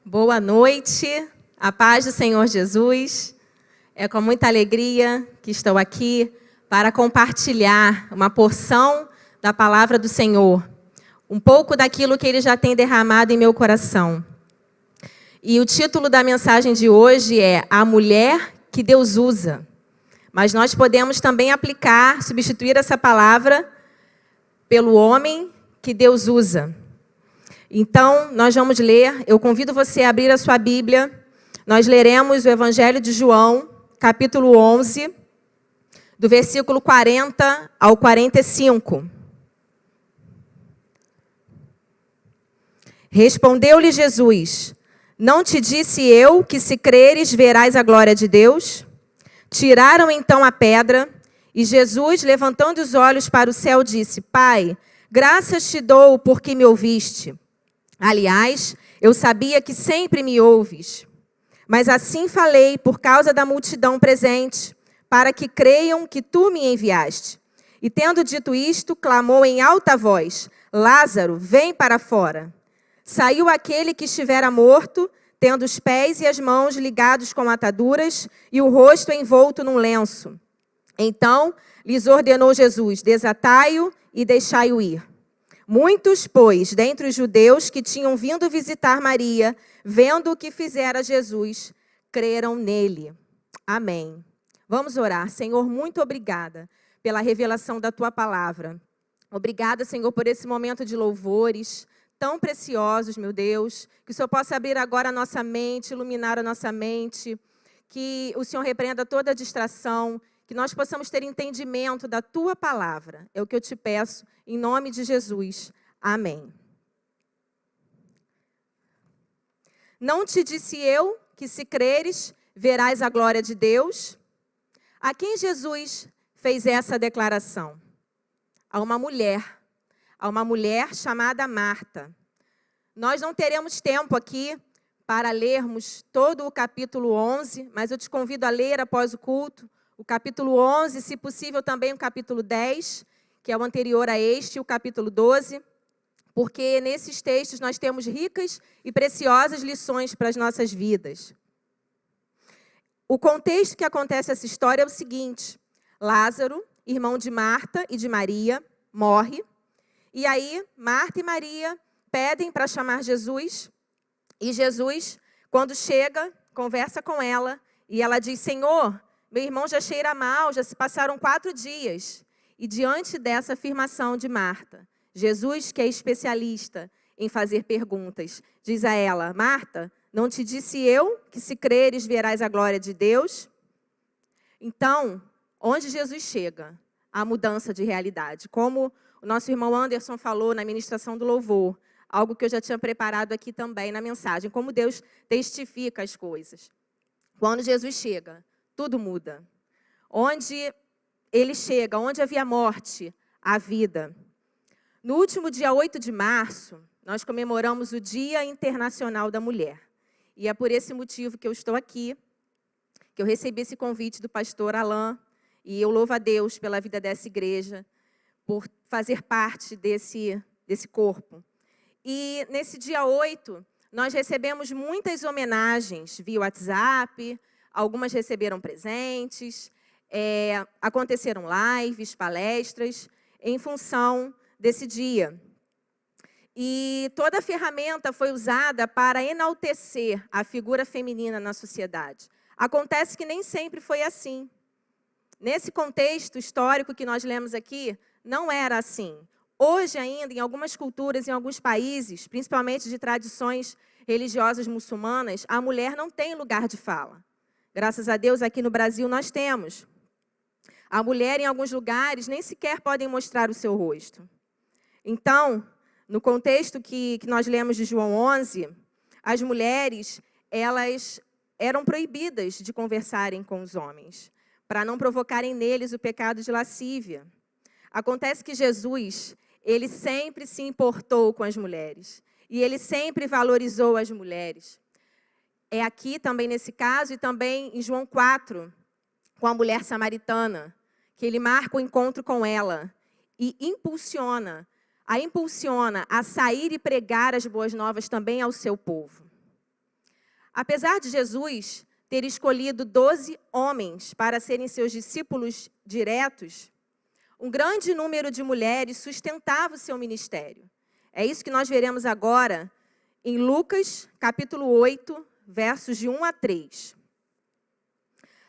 Boa noite, a paz do Senhor Jesus. É com muita alegria que estou aqui para compartilhar uma porção da palavra do Senhor, um pouco daquilo que Ele já tem derramado em meu coração. E o título da mensagem de hoje é A Mulher que Deus Usa. Mas nós podemos também aplicar, substituir essa palavra pelo homem que Deus usa. Então, nós vamos ler, eu convido você a abrir a sua Bíblia. Nós leremos o Evangelho de João, capítulo 11, do versículo 40 ao 45. Respondeu-lhe Jesus: Não te disse eu que se creres verás a glória de Deus? Tiraram então a pedra, e Jesus, levantando os olhos para o céu, disse: Pai, graças te dou porque me ouviste. Aliás, eu sabia que sempre me ouves, mas assim falei por causa da multidão presente, para que creiam que tu me enviaste. E tendo dito isto, clamou em alta voz: Lázaro, vem para fora. Saiu aquele que estivera morto, tendo os pés e as mãos ligados com ataduras e o rosto envolto num lenço. Então lhes ordenou Jesus: Desatai-o e deixai-o ir. Muitos, pois, dentre os judeus que tinham vindo visitar Maria, vendo o que fizera Jesus, creram nele. Amém. Vamos orar. Senhor, muito obrigada pela revelação da tua palavra. Obrigada, Senhor, por esse momento de louvores tão preciosos, meu Deus. Que o Senhor possa abrir agora a nossa mente, iluminar a nossa mente. Que o Senhor repreenda toda a distração. Que nós possamos ter entendimento da tua palavra. É o que eu te peço, em nome de Jesus. Amém. Não te disse eu que se creres, verás a glória de Deus? A quem Jesus fez essa declaração? A uma mulher chamada Marta. Nós não teremos tempo aqui para lermos todo o capítulo 11, mas eu te convido a ler após o culto o capítulo 11, se possível também o capítulo 10, que é o anterior a este, e o capítulo 12, porque nesses textos nós temos ricas e preciosas lições para as nossas vidas. O contexto que acontece essa história é o seguinte: Lázaro, irmão de Marta e de Maria, morre, e aí Marta e Maria pedem para chamar Jesus, e Jesus, quando chega, conversa com ela, e ela diz: Senhor, meu irmão já cheira mal, já se passaram 4 dias. E diante dessa afirmação de Marta, Jesus, que é especialista em fazer perguntas, diz a ela: Marta, não te disse eu que se creres verás a glória de Deus? Então, onde Jesus chega? A mudança de realidade. Como o nosso irmão Anderson falou na ministração do louvor, algo que eu já tinha preparado aqui também na mensagem, como Deus testifica as coisas. Quando Jesus chega, tudo muda. Onde ele chega, onde havia morte, há vida. No último dia 8 de março, nós comemoramos o Dia Internacional da Mulher. E é por esse motivo que eu estou aqui, que eu recebi esse convite do pastor Alain, e eu louvo a Deus pela vida dessa igreja, por fazer parte desse corpo. E nesse dia 8, nós recebemos muitas homenagens via WhatsApp. Algumas receberam presentes, aconteceram lives, palestras, em função desse dia. E toda a ferramenta foi usada para enaltecer a figura feminina na sociedade. Acontece que nem sempre foi assim. Nesse contexto histórico que nós lemos aqui, não era assim. Hoje ainda, em algumas culturas, em alguns países, principalmente de tradições religiosas muçulmanas, a mulher não tem lugar de fala. Graças a Deus, aqui no Brasil nós temos. A mulher, em alguns lugares, nem sequer podem mostrar o seu rosto. Então, no contexto que nós lemos de João 11, as mulheres, elas eram proibidas de conversarem com os homens, para não provocarem neles o pecado de lascívia. Acontece que Jesus, ele sempre se importou com as mulheres, e ele sempre valorizou as mulheres. É aqui também nesse caso e também em João 4, com a mulher samaritana, que ele marca o encontro com ela e impulsiona a sair e pregar as boas novas também ao seu povo. Apesar de Jesus ter escolhido 12 homens para serem seus discípulos diretos, um grande número de mulheres sustentava o seu ministério. É isso que nós veremos agora em Lucas, capítulo 8, versos de 1 a 3.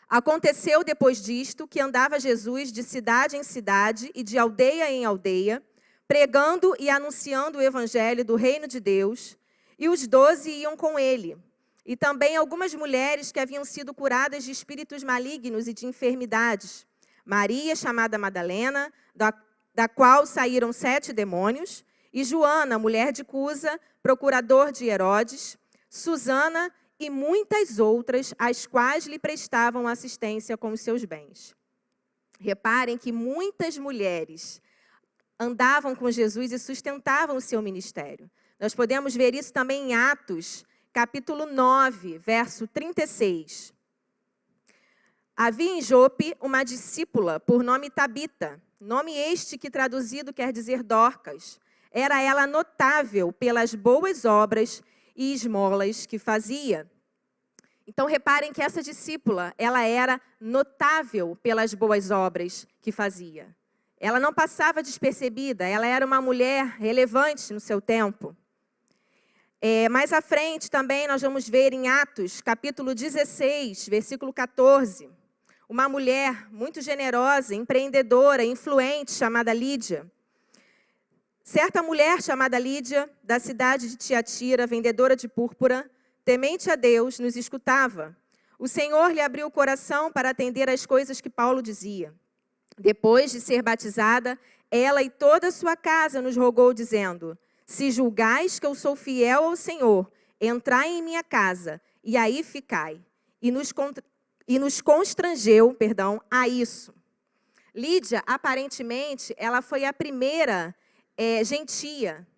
Aconteceu depois disto que andava Jesus de cidade em cidade e de aldeia em aldeia, pregando e anunciando o evangelho do reino de Deus, e os 12 iam com ele. E também algumas mulheres que haviam sido curadas de espíritos malignos e de enfermidades. Maria, chamada Madalena, da qual saíram 7 demônios, e Joana, mulher de Cusa, procurador de Herodes, Susana e muitas outras, as quais lhe prestavam assistência com os seus bens. Reparem que muitas mulheres andavam com Jesus e sustentavam o seu ministério. Nós podemos ver isso também em Atos, capítulo 9, verso 36. Havia em Jope uma discípula por nome Tabita, nome este que traduzido quer dizer Dorcas. Era ela notável pelas boas obras e esmolas que fazia. Então, reparem que essa discípula, ela era notável pelas boas obras que fazia. Ela não passava despercebida, ela era uma mulher relevante no seu tempo. Mais à frente também nós vamos ver em Atos, capítulo 16, versículo 14, uma mulher muito generosa, empreendedora, influente, chamada Lídia. Certa mulher chamada Lídia, da cidade de Tiatira, vendedora de púrpura, temente a Deus, nos escutava. O Senhor lhe abriu o coração para atender às coisas que Paulo dizia. Depois de ser batizada, ela e toda a sua casa nos rogou, dizendo: se julgais que eu sou fiel ao Senhor, entrai em minha casa, e aí ficai. E nos constrangeu, a isso. Lídia, aparentemente, ela foi a primeira gentia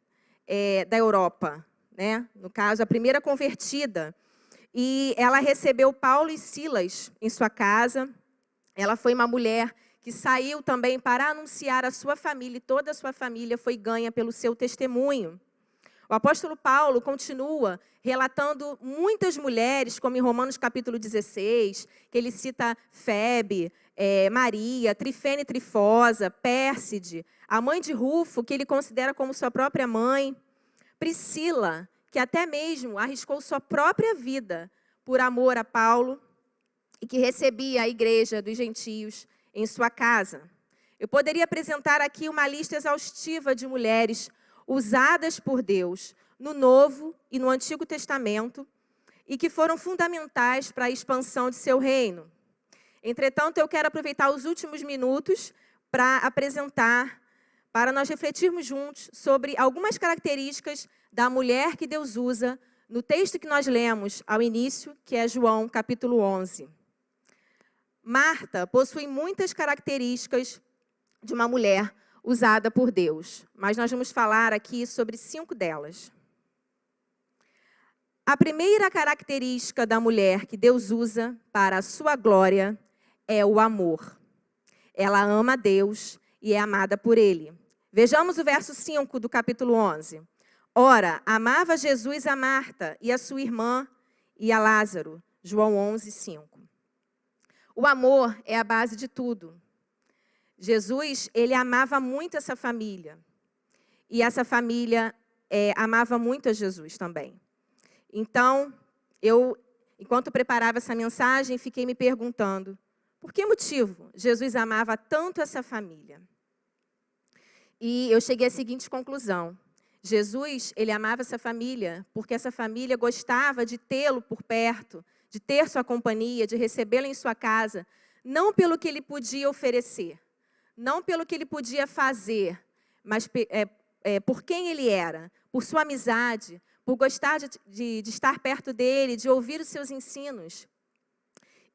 da Europa, né? No caso, a primeira convertida. E ela recebeu Paulo e Silas em sua casa. Ela foi uma mulher que saiu também para anunciar a sua família, e toda a sua família foi ganha pelo seu testemunho. O apóstolo Paulo continua relatando muitas mulheres, como em Romanos capítulo 16, que ele cita Febe, Maria, Trifene e Trifosa, Pérside, a mãe de Rufo, que ele considera como sua própria mãe, Priscila, que até mesmo arriscou sua própria vida por amor a Paulo e que recebia a igreja dos gentios em sua casa. Eu poderia apresentar aqui uma lista exaustiva de mulheres usadas por Deus no Novo e no Antigo Testamento e que foram fundamentais para a expansão de seu reino. Entretanto, eu quero aproveitar os últimos minutos para apresentar, para nós refletirmos juntos sobre algumas características da mulher que Deus usa no texto que nós lemos ao início, que é João capítulo 11. Marta possui muitas características de uma mulher usada por Deus, mas nós vamos falar aqui sobre 5 delas. A primeira característica da mulher que Deus usa para a sua glória é o amor. Ela ama a Deus e é amada por Ele. Vejamos o verso 5 do capítulo 11. Ora, amava Jesus a Marta e a sua irmã e a Lázaro. João 11, 5. O amor é a base de tudo. Jesus, ele amava muito essa família. E essa família amava muito a Jesus também. Então, enquanto preparava essa mensagem, fiquei me perguntando, por que motivo Jesus amava tanto essa família? E eu cheguei à seguinte conclusão. Jesus, ele amava essa família porque essa família gostava de tê-lo por perto, de ter sua companhia, de recebê-lo em sua casa, não pelo que ele podia oferecer, não pelo que ele podia fazer, mas por quem ele era, por sua amizade, por gostar de estar perto dele, de ouvir os seus ensinos.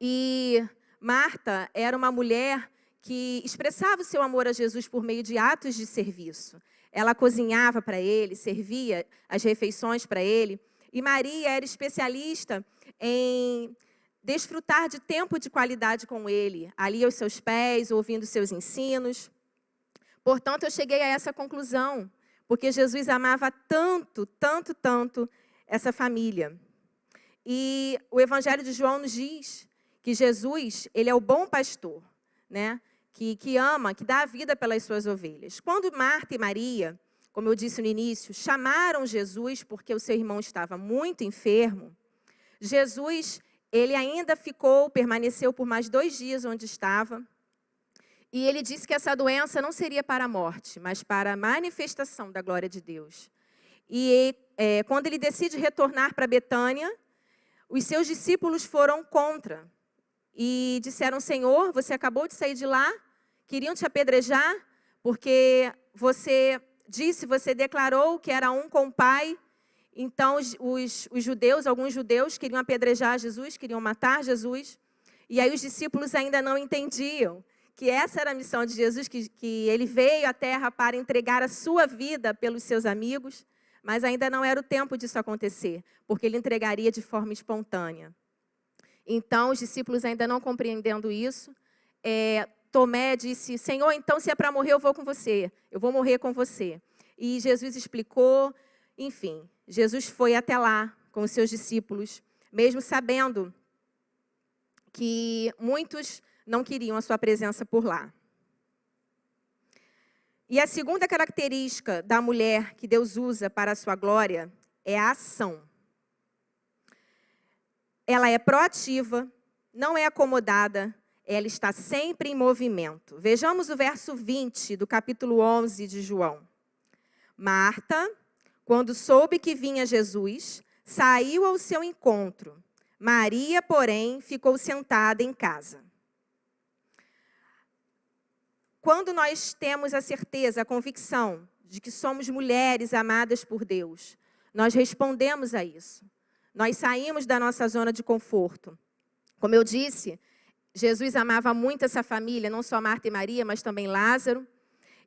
E Marta era uma mulher que expressava o seu amor a Jesus por meio de atos de serviço. Ela cozinhava para ele, servia as refeições para ele. E Maria era especialista em desfrutar de tempo de qualidade com ele, ali aos seus pés, ouvindo seus ensinos. Portanto, eu cheguei a essa conclusão, porque Jesus amava tanto, tanto, tanto essa família. E o Evangelho de João nos diz que Jesus, ele é o bom pastor, né? Que ama, que dá a vida pelas suas ovelhas. Quando Marta e Maria, como eu disse no início, chamaram Jesus porque o seu irmão estava muito enfermo, Jesus, ele ainda permaneceu por mais 2 dias onde estava, e ele disse que essa doença não seria para a morte, mas para a manifestação da glória de Deus. E quando ele decide retornar para Betânia, os seus discípulos foram contra e disseram: Senhor, você acabou de sair de lá, queriam te apedrejar, porque você declarou que era um com o Pai. Então os judeus, alguns judeus queriam apedrejar Jesus, queriam matar Jesus. E aí os discípulos ainda não entendiam que essa era a missão de Jesus, que ele veio à terra para entregar a sua vida pelos seus amigos, mas ainda não era o tempo disso acontecer, porque ele entregaria de forma espontânea. Então, os discípulos ainda não compreendendo isso, Tomé disse: Senhor, então se é para morrer, eu vou com você, eu vou morrer com você. E Jesus explicou, enfim, Jesus foi até lá com os seus discípulos, mesmo sabendo que muitos não queriam a sua presença por lá. E a segunda característica da mulher que Deus usa para a sua glória é a ação. Ela é proativa, não é acomodada, ela está sempre em movimento. Vejamos o verso 20 do capítulo 11 de João. Marta, quando soube que vinha Jesus, saiu ao seu encontro. Maria, porém, ficou sentada em casa. Quando nós temos a certeza, a convicção de que somos mulheres amadas por Deus, nós respondemos a isso. Nós saímos da nossa zona de conforto. Como eu disse, Jesus amava muito essa família, não só Marta e Maria, mas também Lázaro.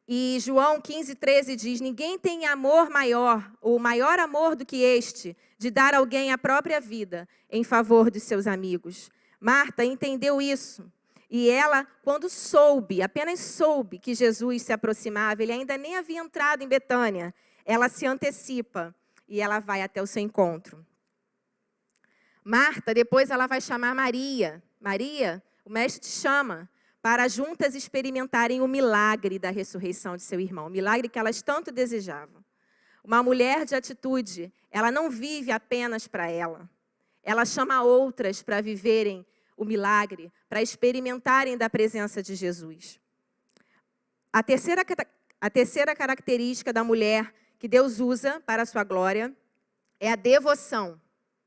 E João 15:13 diz: ninguém tem amor maior, ou maior amor do que este, de dar a alguém a própria vida em favor dos seus amigos. Marta entendeu isso. E ela, quando apenas soube que Jesus se aproximava, ele ainda nem havia entrado em Betânia, ela se antecipa e ela vai até o seu encontro. Marta, depois ela vai chamar Maria. Maria, o mestre te chama para juntas experimentarem o milagre da ressurreição de seu irmão, o milagre que elas tanto desejavam. Uma mulher de atitude, ela não vive apenas para ela. Ela chama outras para viverem o milagre, para experimentarem da presença de Jesus. A terceira característica da mulher que Deus usa para a sua glória é a devoção,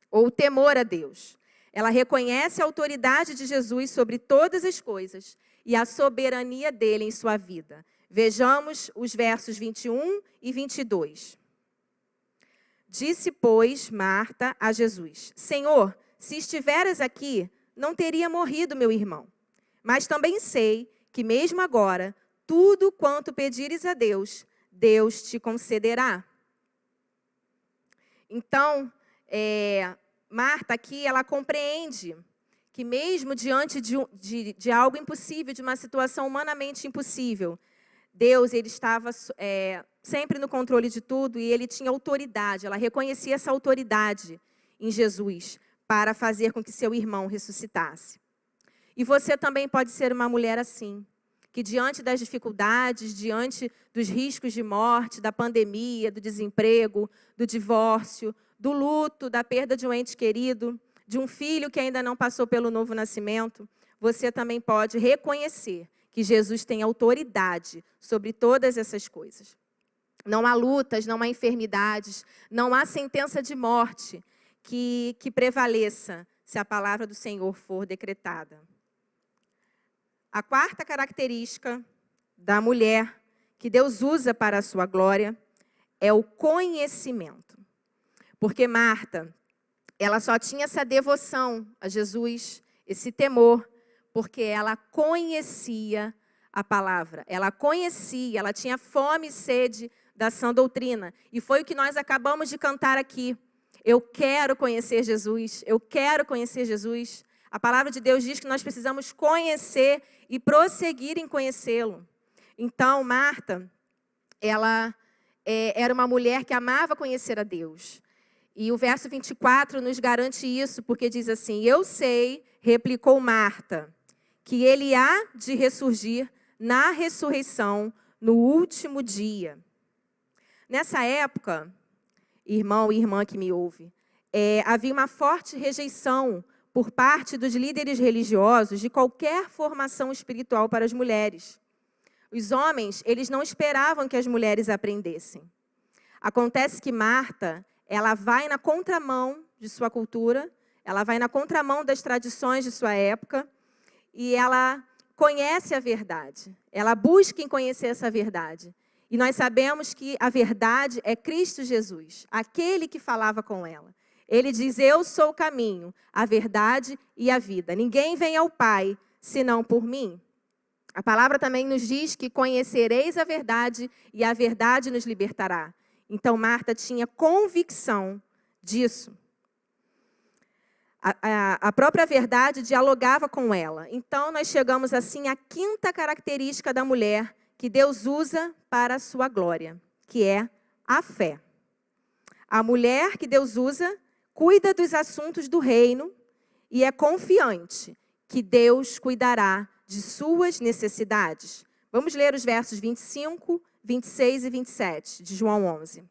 ou o temor a Deus. Ela reconhece a autoridade de Jesus sobre todas as coisas e a soberania dele em sua vida. Vejamos os versos 21 e 22. Disse, pois, Marta a Jesus: Senhor, se estiveras aqui, não teria morrido meu irmão. Mas também sei que mesmo agora, tudo quanto pedires a Deus, Deus te concederá. Então, Marta aqui, ela compreende que mesmo diante de algo impossível, de uma situação humanamente impossível, Deus, ele estava sempre no controle de tudo e ele tinha autoridade. Ela reconhecia essa autoridade em Jesus para fazer com que seu irmão ressuscitasse. E você também pode ser uma mulher assim, que diante das dificuldades, diante dos riscos de morte, da pandemia, do desemprego, do divórcio, do luto, da perda de um ente querido, de um filho que ainda não passou pelo novo nascimento, você também pode reconhecer que Jesus tem autoridade sobre todas essas coisas. Não há lutas, não há enfermidades, não há sentença de morte que prevaleça se a palavra do Senhor for decretada. A quarta característica da mulher que Deus usa para a sua glória é o conhecimento. Porque Marta, ela só tinha essa devoção a Jesus, esse temor, porque ela conhecia a palavra. Ela conhecia, ela tinha fome e sede da sã doutrina. E foi o que nós acabamos de cantar aqui. Eu quero conhecer Jesus, eu quero conhecer Jesus. A palavra de Deus diz que nós precisamos conhecer e prosseguir em conhecê-lo. Então, Marta, ela era uma mulher que amava conhecer a Deus. E o verso 24 nos garante isso, porque diz assim: eu sei, replicou Marta, que ele há de ressurgir na ressurreição no último dia. Nessa época, irmão e irmã que me ouve, havia uma forte rejeição por parte dos líderes religiosos de qualquer formação espiritual para as mulheres. Os homens, eles não esperavam que as mulheres aprendessem. Acontece que Marta, ela vai na contramão de sua cultura, ela vai na contramão das tradições de sua época, e ela conhece a verdade. Ela busca em conhecer essa verdade. E nós sabemos que a verdade é Cristo Jesus, aquele que falava com ela. Ele diz: eu sou o caminho, a verdade e a vida. Ninguém vem ao Pai, senão por mim. A palavra também nos diz que conhecereis a verdade e a verdade nos libertará. Então, Marta tinha convicção disso. A própria verdade dialogava com ela. Então, nós chegamos assim à quinta característica da mulher que Deus usa para a sua glória, que é a fé. A mulher que Deus usa cuida dos assuntos do reino e é confiante que Deus cuidará de suas necessidades. Vamos ler os versos 25, 26 e 27 de João 11.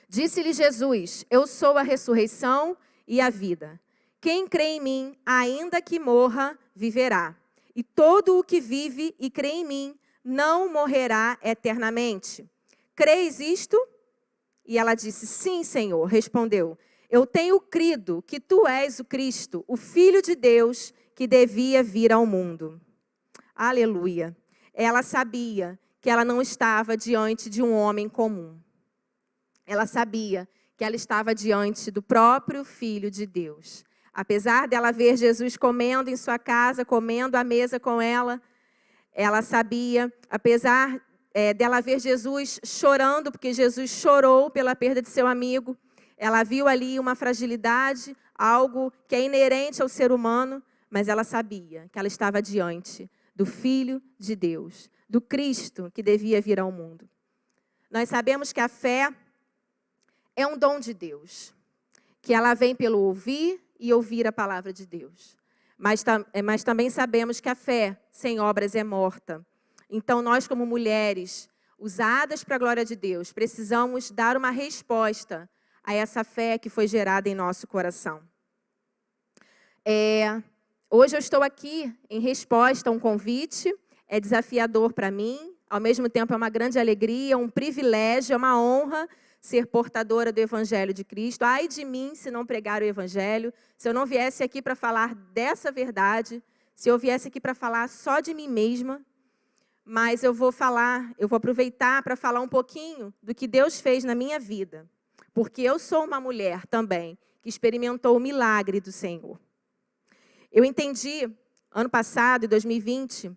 Disse-lhe Jesus: eu sou a ressurreição e a vida. Quem crê em mim, ainda que morra, viverá. E todo o que vive e crê em mim, não morrerá eternamente. Creis isto? E ela disse: sim, Senhor. Respondeu: eu tenho crido que tu és o Cristo, o Filho de Deus, que devia vir ao mundo. Aleluia. Ela sabia que ela não estava diante de um homem comum. Ela sabia que ela estava diante do próprio Filho de Deus. Apesar dela ver Jesus comendo em sua casa, comendo à mesa com ela, ela sabia, apesar dela ver Jesus chorando, porque Jesus chorou pela perda de seu amigo, ela viu ali uma fragilidade, algo que é inerente ao ser humano, mas ela sabia que ela estava diante do Filho de Deus, do Cristo que devia vir ao mundo. Nós sabemos que a fé é um dom de Deus, que ela vem pelo ouvir e ouvir a palavra de Deus. Mas também sabemos que a fé sem obras é morta. Então, nós como mulheres, usadas para a glória de Deus, precisamos dar uma resposta a essa fé que foi gerada em nosso coração. Hoje eu estou aqui em resposta a um convite, é desafiador para mim, ao mesmo tempo é uma grande alegria, um privilégio, é uma honra ser portadora do Evangelho de Cristo. Ai de mim se não pregar o Evangelho, se eu não viesse aqui para falar dessa verdade, se eu viesse aqui para falar só de mim mesma, mas eu vou aproveitar para falar um pouquinho do que Deus fez na minha vida, porque eu sou uma mulher também que experimentou o milagre do Senhor. Eu entendi, ano passado, em 2020,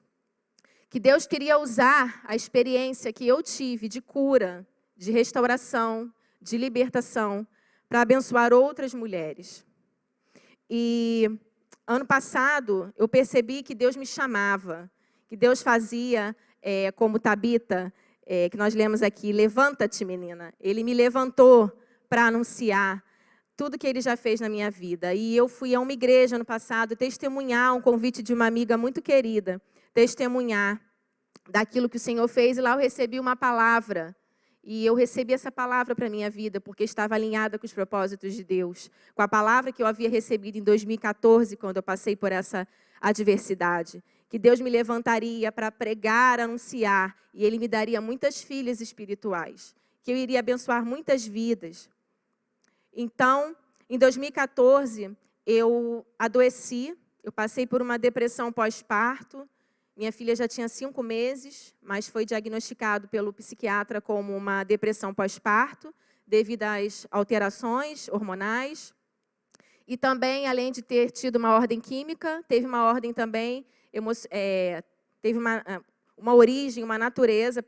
que Deus queria usar a experiência que eu tive de cura, de restauração, de libertação, para abençoar outras mulheres. E ano passado, eu percebi que Deus me chamava, que Deus fazia, como Tabita, que nós lemos aqui, levanta-te, menina. Ele me levantou para anunciar tudo que Ele já fez na minha vida. E eu fui a uma igreja ano passado testemunhar um convite de uma amiga muito querida, testemunhar daquilo que o Senhor fez, e lá eu recebi uma palavra. E eu recebi essa palavra para a minha vida, porque estava alinhada com os propósitos de Deus, com a palavra que eu havia recebido em 2014, quando eu passei por essa adversidade. Que Deus me levantaria para pregar, anunciar, e Ele me daria muitas filhas espirituais, que eu iria abençoar muitas vidas. Então, em 2014, eu adoeci, eu passei por uma depressão pós-parto. Minha filha já tinha 5 meses, mas foi diagnosticado pelo psiquiatra como uma depressão pós-parto, devido às alterações hormonais. E também, além de ter tido uma ordem química, teve uma ordem também, teve uma origem, uma natureza,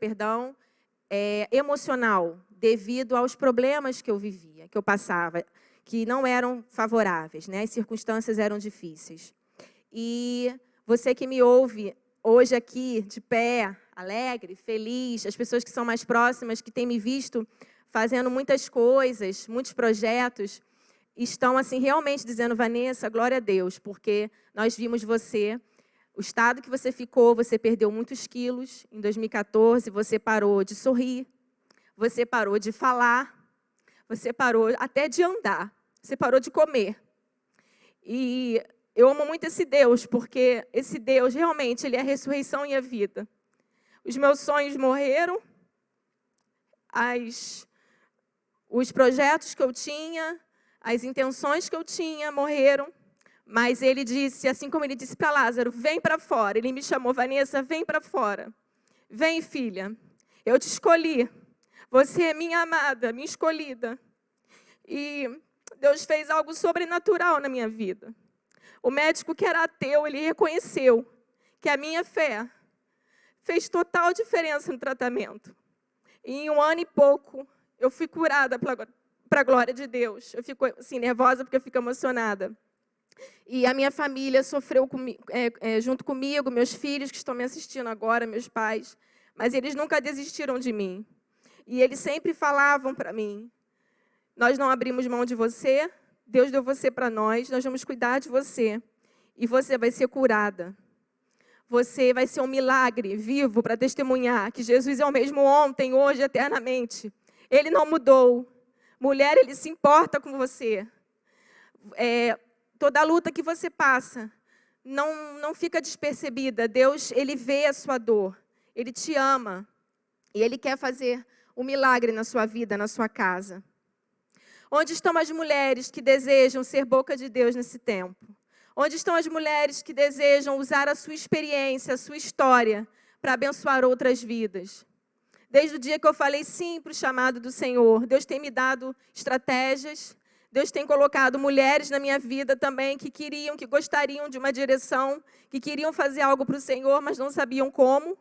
emocional, devido aos problemas que eu vivia, que eu passava, que não eram favoráveis, né? As circunstâncias eram difíceis. E você que me ouve hoje aqui, de pé, alegre, feliz, as pessoas que são mais próximas, que têm me visto fazendo muitas coisas, muitos projetos, estão assim realmente dizendo: Vanessa, glória a Deus, porque nós vimos você, o estado que você ficou, você perdeu muitos quilos. Em 2014, você parou de sorrir, você parou de falar, você parou até de andar, você parou de comer. E eu amo muito esse Deus, porque esse Deus realmente, Ele é a ressurreição e a vida. Os meus sonhos morreram, os projetos que eu tinha, as intenções que eu tinha morreram, mas Ele disse, assim como Ele disse para Lázaro: vem para fora. Ele me chamou: Vanessa, vem para fora. Vem, filha, eu te escolhi. Você é minha amada, minha escolhida. E Deus fez algo sobrenatural na minha vida. O médico que era ateu, ele reconheceu que a minha fé fez total diferença no tratamento. E em 1 ano e pouco, eu fui curada para a glória de Deus. Eu fico assim, nervosa porque eu fico emocionada. E a minha família sofreu junto comigo, meus filhos que estão me assistindo agora, meus pais. Mas eles nunca desistiram de mim. E eles sempre falavam para mim: nós não abrimos mão de você, Deus deu você para nós vamos cuidar de você. E você vai ser curada. Você vai ser um milagre vivo para testemunhar que Jesus é o mesmo ontem, hoje, eternamente. Ele não mudou. Mulher, Ele se importa com você. Toda a luta que você passa não fica despercebida. Deus, Ele vê a sua dor. Ele te ama. E Ele quer fazer um milagre na sua vida, na sua casa. Onde estão as mulheres que desejam ser boca de Deus nesse tempo? Onde estão as mulheres que desejam usar a sua experiência, a sua história, para abençoar outras vidas? Desde o dia que eu falei sim para o chamado do Senhor, Deus tem me dado estratégias, Deus tem colocado mulheres na minha vida também que gostariam de uma direção, que queriam fazer algo para o Senhor, mas não sabiam como.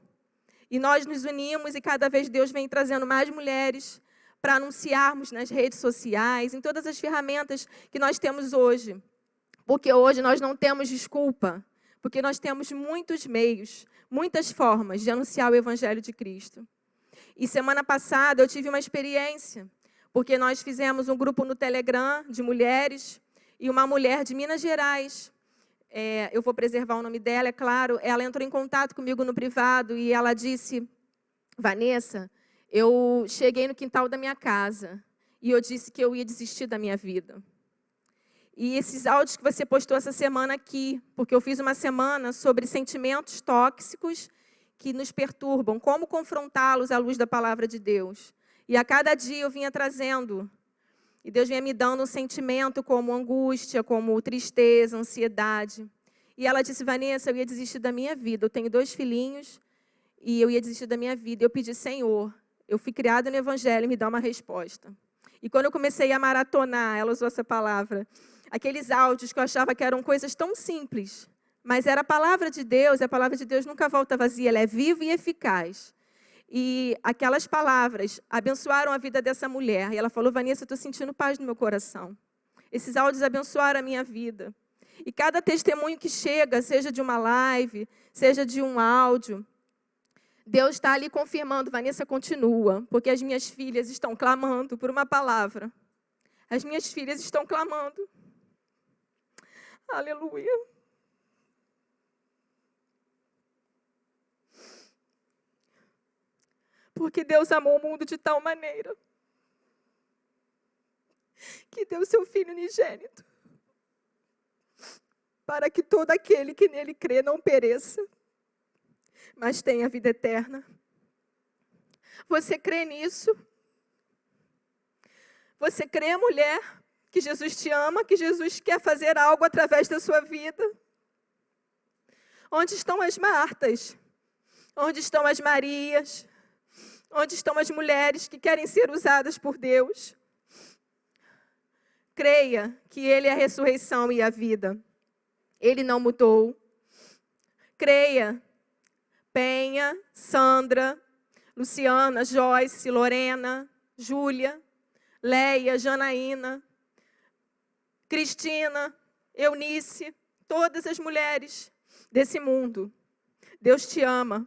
E nós nos unimos e cada vez Deus vem trazendo mais mulheres para anunciarmos nas redes sociais, em todas as ferramentas que nós temos hoje. Porque hoje nós não temos desculpa, porque nós temos muitos meios, muitas formas de anunciar o Evangelho de Cristo. E semana passada eu tive uma experiência, porque nós fizemos um grupo no Telegram de mulheres, e uma mulher de Minas Gerais, eu vou preservar o nome dela, é claro, ela entrou em contato comigo no privado e ela disse: Vanessa, eu cheguei no quintal da minha casa e eu disse que eu ia desistir da minha vida. E esses áudios que você postou essa semana aqui, porque eu fiz uma semana sobre sentimentos tóxicos que nos perturbam, como confrontá-los à luz da palavra de Deus. E a cada dia eu vinha trazendo, e Deus vinha me dando um sentimento como angústia, como tristeza, ansiedade. E ela disse: Vanessa, eu ia desistir da minha vida. Eu tenho 2 filhinhos e eu ia desistir da minha vida. Eu pedi: Senhor, eu fui criada no Evangelho, me dá uma resposta. E quando eu comecei a maratonar, ela usou essa palavra, aqueles áudios que eu achava que eram coisas tão simples, mas era a palavra de Deus, e a palavra de Deus nunca volta vazia, ela é viva e eficaz. E aquelas palavras abençoaram a vida dessa mulher. E ela falou: Vanessa, eu estou sentindo paz no meu coração. Esses áudios abençoaram a minha vida. E cada testemunho que chega, seja de uma live, seja de um áudio, Deus está ali confirmando: Vanessa, continua, porque as minhas filhas estão clamando por uma palavra. As minhas filhas estão clamando. Aleluia. Porque Deus amou o mundo de tal maneira que deu seu Filho unigênito, para que todo aquele que nele crê não pereça, mas tenha vida eterna. Você crê nisso? Você crê, mulher, que Jesus te ama, que Jesus quer fazer algo através da sua vida? Onde estão as Martas? Onde estão as Marias? Onde estão as mulheres que querem ser usadas por Deus? Creia que Ele é a ressurreição e a vida. Ele não mudou. Creia. Penha, Sandra, Luciana, Joyce, Lorena, Júlia, Leia, Janaína, Cristina, Eunice, todas as mulheres desse mundo. Deus te ama.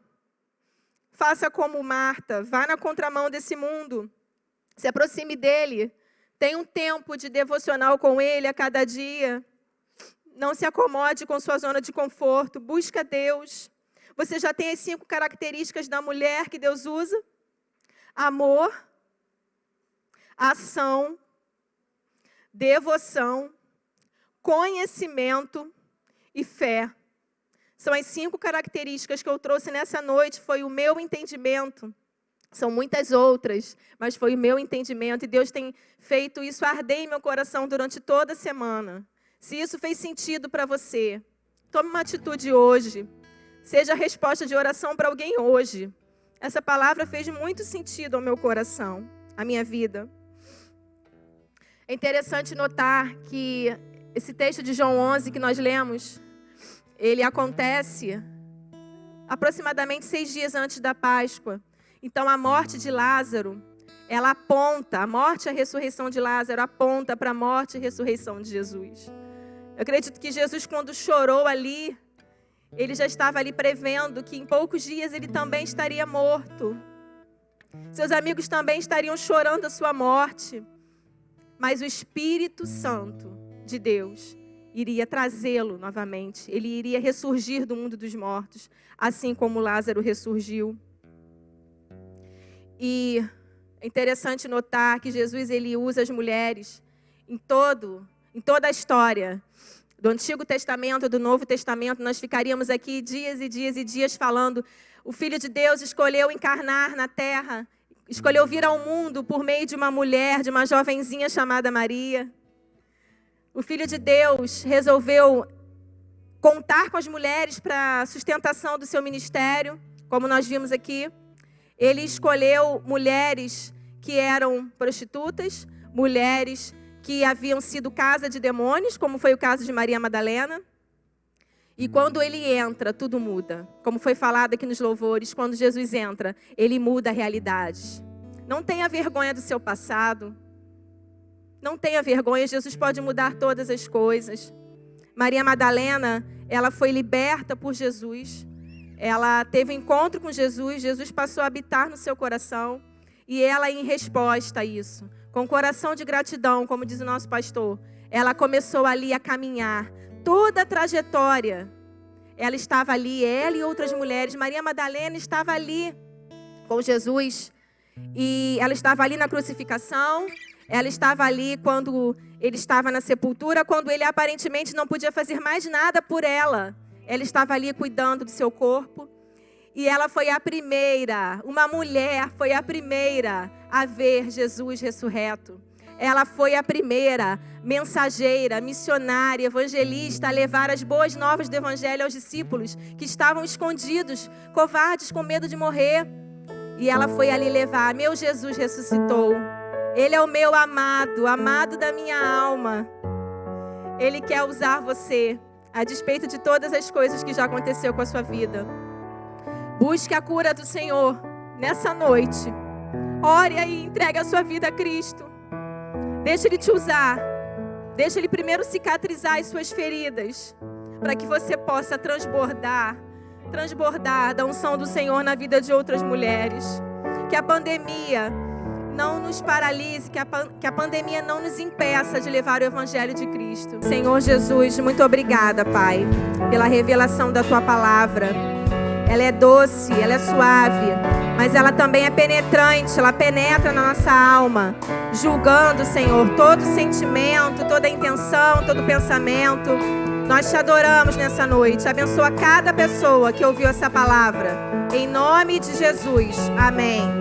Faça como Marta, vá na contramão desse mundo. Se aproxime dele. Tenha um tempo de devocional com ele a cada dia. Não se acomode com sua zona de conforto. Busca Deus. Você já tem as 5 características da mulher que Deus usa? Amor, ação, devoção, conhecimento e fé. São as 5 características que eu trouxe nessa noite. Foi o meu entendimento. São muitas outras, mas foi o meu entendimento. E Deus tem feito isso arder em meu coração durante toda a semana. Se isso fez sentido para você, tome uma atitude hoje. Seja a resposta de oração para alguém hoje. Essa palavra fez muito sentido ao meu coração, à minha vida. É interessante notar que esse texto de João 11 que nós lemos, ele acontece aproximadamente 6 dias antes da Páscoa. Então, a morte de Lázaro, ela aponta, a morte e a ressurreição de Lázaro aponta para a morte e ressurreição de Jesus. Eu acredito que Jesus, quando chorou ali, ele já estava ali prevendo que em poucos dias ele também estaria morto. Seus amigos também estariam chorando a sua morte. Mas o Espírito Santo de Deus iria trazê-lo novamente. Ele iria ressurgir do mundo dos mortos, assim como Lázaro ressurgiu. E é interessante notar que Jesus ele usa as mulheres em toda a história do Antigo Testamento, do Novo Testamento. Nós ficaríamos aqui dias e dias e dias falando. O Filho de Deus escolheu encarnar na terra, escolheu vir ao mundo por meio de uma mulher, de uma jovenzinha chamada Maria. O Filho de Deus resolveu contar com as mulheres para a sustentação do seu ministério, como nós vimos aqui. Ele escolheu mulheres que eram prostitutas, mulheres que haviam sido casa de demônios, como foi o caso de Maria Madalena. E quando ele entra, tudo muda. Como foi falado aqui nos louvores, quando Jesus entra, ele muda a realidade. Não tenha vergonha do seu passado. Não tenha vergonha, Jesus pode mudar todas as coisas. Maria Madalena, ela foi liberta por Jesus. Ela teve um encontro com Jesus, Jesus passou a habitar no seu coração. E ela, em resposta a isso, com coração de gratidão, como diz o nosso pastor, ela começou ali a caminhar. Toda a trajetória, ela estava ali, ela e outras mulheres. Maria Madalena estava ali com Jesus. E ela estava ali na crucificação. Ela estava ali quando ele estava na sepultura, quando ele aparentemente não podia fazer mais nada por ela. Ela estava ali cuidando do seu corpo. E ela foi a primeira, uma mulher foi a primeira a ver Jesus ressurreto. Ela foi a primeira mensageira, missionária, evangelista a levar as boas novas do evangelho aos discípulos que estavam escondidos, covardes, com medo de morrer. E ela foi ali levar, meu Jesus ressuscitou. Ele é o meu amado, amado da minha alma. Ele quer usar você, a despeito de todas as coisas que já aconteceu com a sua vida. Busque a cura do Senhor nessa noite. Ore aí, entregue a sua vida a Cristo. Deixa Ele te usar. Deixa Ele primeiro cicatrizar as suas feridas, para que você possa transbordar da unção do Senhor na vida de outras mulheres. Que a pandemia não nos paralise, que a pandemia não nos impeça de levar o Evangelho de Cristo. Senhor Jesus, muito obrigada, Pai, pela revelação da Tua palavra. Ela é doce, ela é suave, mas ela também é penetrante, ela penetra na nossa alma, julgando, Senhor, todo sentimento, toda intenção, todo pensamento. Nós te adoramos nessa noite. Abençoa cada pessoa que ouviu essa palavra. Em nome de Jesus. Amém.